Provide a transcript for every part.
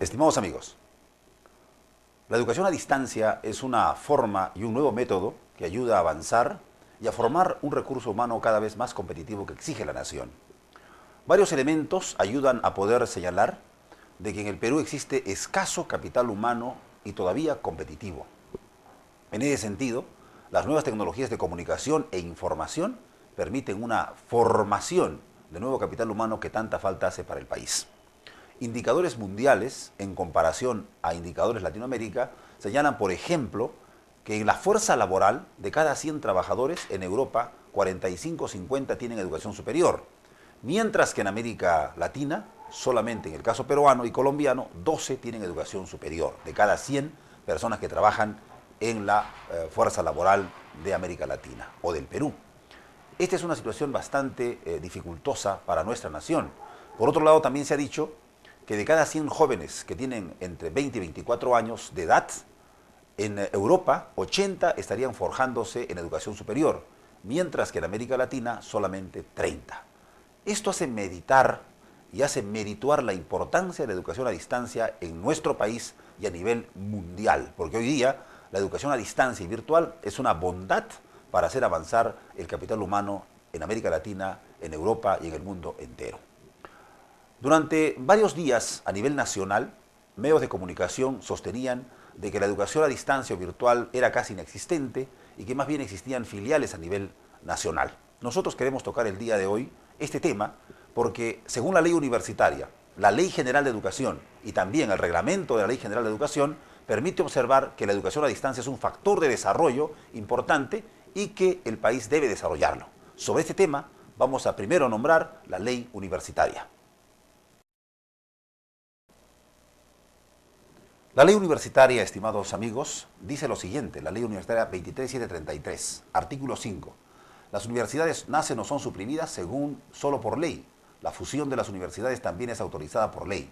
Estimados amigos, la educación a distancia es una forma y un nuevo método que ayuda a avanzar y a formar un recurso humano cada vez más competitivo que exige la nación. Varios elementos ayudan a poder señalar de que en el Perú existe escaso capital humano y todavía competitivo. En ese sentido, las nuevas tecnologías de comunicación e información permiten una formación de nuevo capital humano que tanta falta hace para el país. Indicadores mundiales, en comparación a indicadores Latinoamérica, señalan, por ejemplo, que en la fuerza laboral de cada 100 trabajadores en Europa, 45-50 tienen educación superior, mientras que en América Latina, solamente en el caso peruano y colombiano, 12 tienen educación superior, de cada 100 personas que trabajan en la fuerza laboral de América Latina o del Perú. Esta es una situación bastante dificultosa para nuestra nación. Por otro lado, también se ha dicho que de cada 100 jóvenes que tienen entre 20 y 24 años de edad, en Europa 80 estarían forjándose en educación superior, mientras que en América Latina solamente 30. Esto hace meditar y hace merituar la importancia de la educación a distancia en nuestro país y a nivel mundial, porque hoy día la educación a distancia y virtual es una bondad para hacer avanzar el capital humano en América Latina, en Europa y en el mundo entero. Durante varios días a nivel nacional, medios de comunicación sostenían de que la educación a distancia o virtual era casi inexistente y que más bien existían filiales a nivel nacional. Nosotros queremos tocar el día de hoy este tema porque, según la ley universitaria, la Ley General de Educación y también el reglamento de la Ley General de Educación permite observar que la educación a distancia es un factor de desarrollo importante y que el país debe desarrollarlo. Sobre este tema vamos a primero nombrar la ley universitaria. La ley universitaria, estimados amigos, dice lo siguiente, la ley universitaria 23733, artículo 5. Las universidades nacen o son suprimidas según solo por ley. La fusión de las universidades también es autorizada por ley.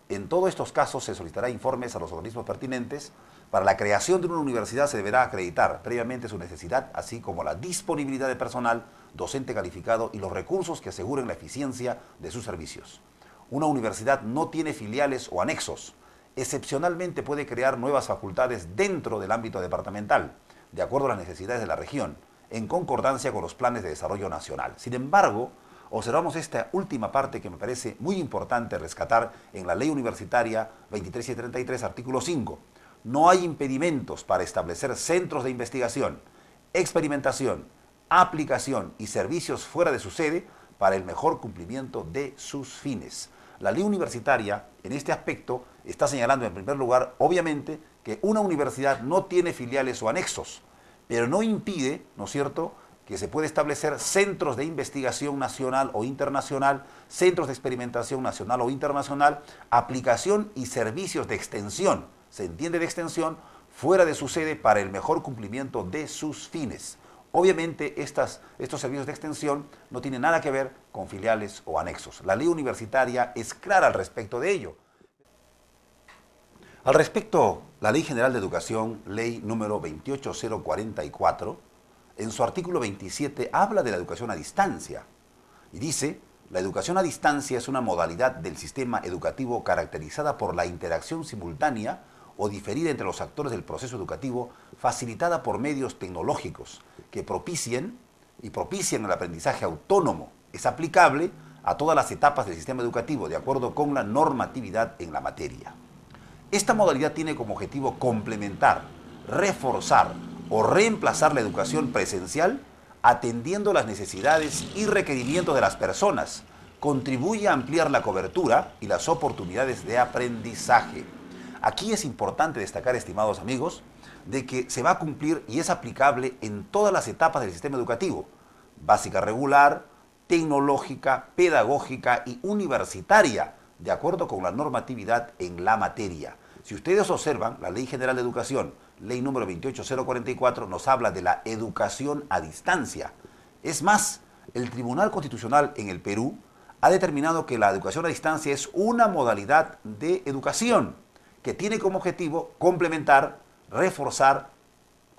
En todos estos casos se solicitará informes a los organismos pertinentes. Para la creación de una universidad se deberá acreditar previamente su necesidad, así como la disponibilidad de personal docente calificado y los recursos que aseguren la eficiencia de sus servicios. Una universidad no tiene filiales o anexos. Excepcionalmente puede crear nuevas facultades dentro del ámbito departamental, de acuerdo a las necesidades de la región, en concordancia con los planes de desarrollo nacional. Sin embargo, observamos esta última parte que me parece muy importante rescatar en la Ley Universitaria 23733, artículo 5. No hay impedimentos para establecer centros de investigación, experimentación, aplicación y servicios fuera de su sede para el mejor cumplimiento de sus fines. La ley universitaria, en este aspecto, está señalando en primer lugar, obviamente, que una universidad no tiene filiales o anexos, pero no impide, ¿no es cierto?, que se puede establecer centros de investigación nacional o internacional, centros de experimentación nacional o internacional, aplicación y servicios de extensión, se entiende de extensión, fuera de su sede para el mejor cumplimiento de sus fines. Obviamente estos servicios de extensión no tienen nada que ver con filiales o anexos. La ley universitaria es clara al respecto de ello. Al respecto, la Ley General de Educación, ley número 28044, en su artículo 27 habla de la educación a distancia y dice: la educación a distancia es una modalidad del sistema educativo caracterizada por la interacción simultánea o diferida entre los actores del proceso educativo, facilitada por medios tecnológicos que propicien el aprendizaje autónomo. Es aplicable a todas las etapas del sistema educativo, de acuerdo con la normatividad en la materia. Esta modalidad tiene como objetivo complementar, reforzar o reemplazar la educación presencial, atendiendo las necesidades y requerimientos de las personas. Contribuye a ampliar la cobertura y las oportunidades de aprendizaje. Aquí es importante destacar, estimados amigos, de que se va a cumplir y es aplicable en todas las etapas del sistema educativo: básica regular, tecnológica, pedagógica y universitaria, de acuerdo con la normatividad en la materia. Si ustedes observan, la Ley General de Educación, ley número 28044, nos habla de la educación a distancia. Es más, el Tribunal Constitucional en el Perú ha determinado que la educación a distancia es una modalidad de educación que tiene como objetivo complementar, reforzar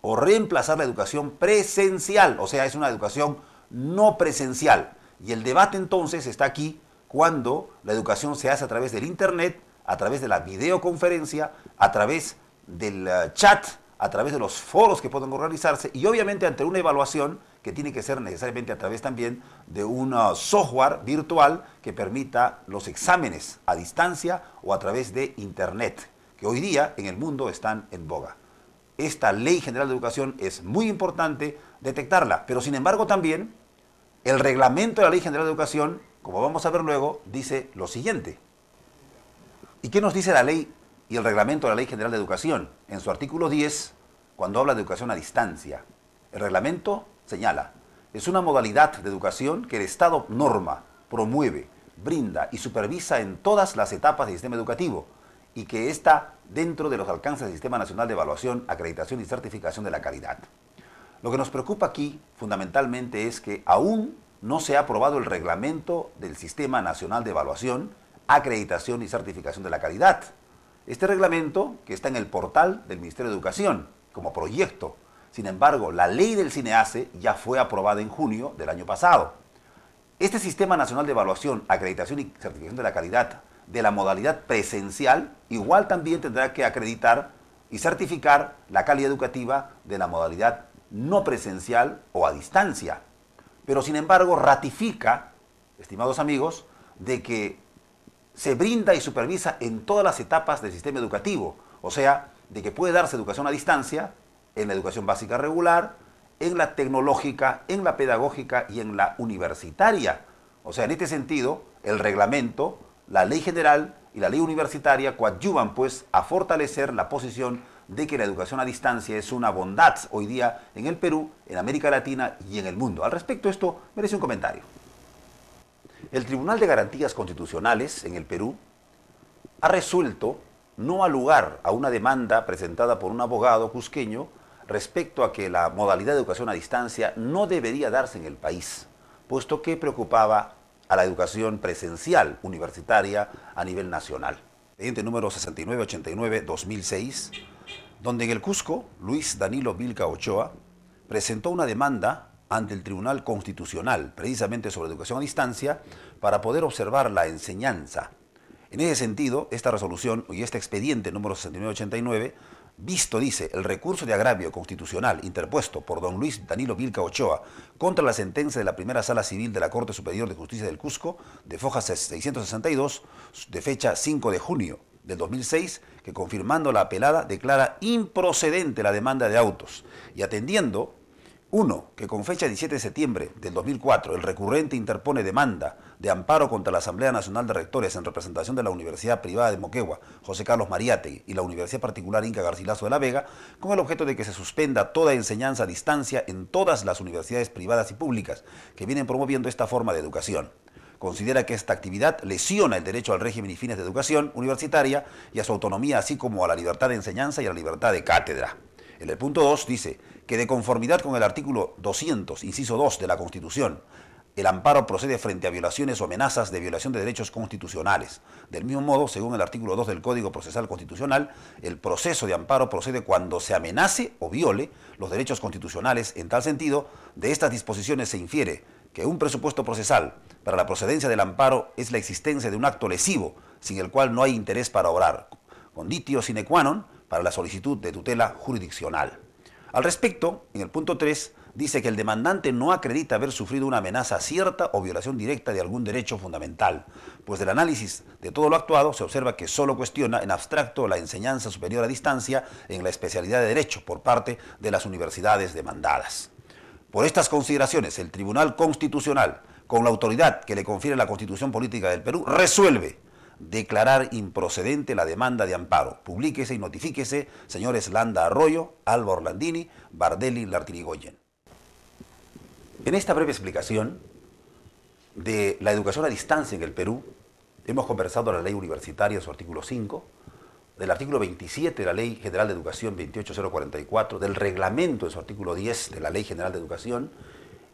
o reemplazar la educación presencial, o sea, es una educación no presencial. Y el debate entonces está aquí cuando la educación se hace a través del Internet, a través de la videoconferencia, a través del chat, a través de los foros que pueden organizarse y obviamente ante una evaluación que tiene que ser necesariamente a través también de un software virtual que permita los exámenes a distancia o a través de Internet, que hoy día en el mundo están en boga. Esta Ley General de Educación es muy importante detectarla, pero sin embargo también el reglamento de la Ley General de Educación, como vamos a ver luego, dice lo siguiente. ¿Y qué nos dice la ley y el reglamento de la Ley General de Educación? En su artículo 10, cuando habla de educación a distancia, el reglamento señala, es una modalidad de educación que el Estado norma, promueve, brinda y supervisa en todas las etapas del sistema educativo y que está dentro de los alcances del Sistema Nacional de Evaluación, Acreditación y Certificación de la Calidad. Lo que nos preocupa aquí fundamentalmente es que aún no se ha aprobado el reglamento del Sistema Nacional de Evaluación, Acreditación y Certificación de la Calidad. Este reglamento, que está en el portal del Ministerio de Educación como proyecto, sin embargo, la ley del CINEACE ya fue aprobada en junio del año pasado. Este Sistema Nacional de Evaluación, Acreditación y Certificación de la Calidad de la modalidad presencial, igual también tendrá que acreditar y certificar la calidad educativa de la modalidad no presencial o a distancia. Pero sin embargo ratifica, estimados amigos, de que se brinda y supervisa en todas las etapas del sistema educativo, o sea, de que puede darse educación a distancia en la educación básica regular, en la tecnológica, en la pedagógica y en la universitaria. O sea, en este sentido, el reglamento, la ley general y la ley universitaria coadyuvan pues a fortalecer la posición de que la educación a distancia es una bondad hoy día en el Perú, en América Latina y en el mundo. Al respecto, esto merece un comentario. El Tribunal de Garantías Constitucionales en el Perú ha resuelto no alugar a una demanda presentada por un abogado cusqueño respecto a que la modalidad de educación a distancia no debería darse en el país, puesto que preocupaba a la educación presencial universitaria a nivel nacional. Expediente número 6989-2006, donde en el Cusco, Luis Danilo Vilca Ochoa presentó una demanda ante el Tribunal Constitucional, precisamente sobre educación a distancia, para poder observar la enseñanza. En ese sentido, esta resolución y este expediente número 6989, visto, dice, el recurso de agravio constitucional interpuesto por don Luis Danilo Vilca Ochoa contra la sentencia de la Primera Sala Civil de la Corte Superior de Justicia del Cusco, de foja 662, de fecha 5 de junio del 2006, que confirmando la apelada declara improcedente la demanda de autos y atendiendo 1. Que con fecha 17 de septiembre del 2004 el recurrente interpone demanda de amparo contra la Asamblea Nacional de Rectores en representación de la Universidad Privada de Moquegua, José Carlos Mariátegui, y la Universidad Particular Inca Garcilaso de la Vega, con el objeto de que se suspenda toda enseñanza a distancia en todas las universidades privadas y públicas que vienen promoviendo esta forma de educación. Considera que esta actividad lesiona el derecho al régimen y fines de educación universitaria y a su autonomía, así como a la libertad de enseñanza y a la libertad de cátedra. En el punto 2 dice que de conformidad con el artículo 200, inciso 2 de la Constitución, el amparo procede frente a violaciones o amenazas de violación de derechos constitucionales. Del mismo modo, según el artículo 2 del Código Procesal Constitucional, el proceso de amparo procede cuando se amenace o viole los derechos constitucionales. En tal sentido, de estas disposiciones se infiere que un presupuesto procesal para la procedencia del amparo es la existencia de un acto lesivo, sin el cual no hay interés para obrar, conditio sine qua non para la solicitud de tutela jurisdiccional. Al respecto, en el punto 3, dice que el demandante no acredita haber sufrido una amenaza cierta o violación directa de algún derecho fundamental, pues del análisis de todo lo actuado se observa que solo cuestiona en abstracto la enseñanza superior a distancia en la especialidad de Derecho por parte de las universidades demandadas. Por estas consideraciones, el Tribunal Constitucional, con la autoridad que le confiere la Constitución Política del Perú, resuelve declarar improcedente la demanda de amparo. Publíquese y notifíquese, señores Landa Arroyo, Alba Orlandini, Bardelli, Lartirigoyen. En esta breve explicación de la educación a distancia en el Perú, hemos conversado de la ley universitaria en su artículo 5, del artículo 27 de la Ley General de Educación 28044, del reglamento en su artículo 10 de la Ley General de Educación,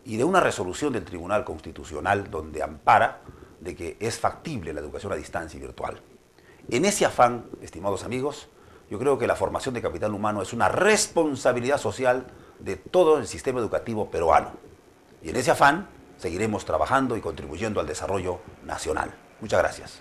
y de una resolución del Tribunal Constitucional donde ampara de que es factible la educación a distancia y virtual. En ese afán, estimados amigos, yo creo que la formación de capital humano es una responsabilidad social de todo el sistema educativo peruano. Y en ese afán seguiremos trabajando y contribuyendo al desarrollo nacional. Muchas gracias.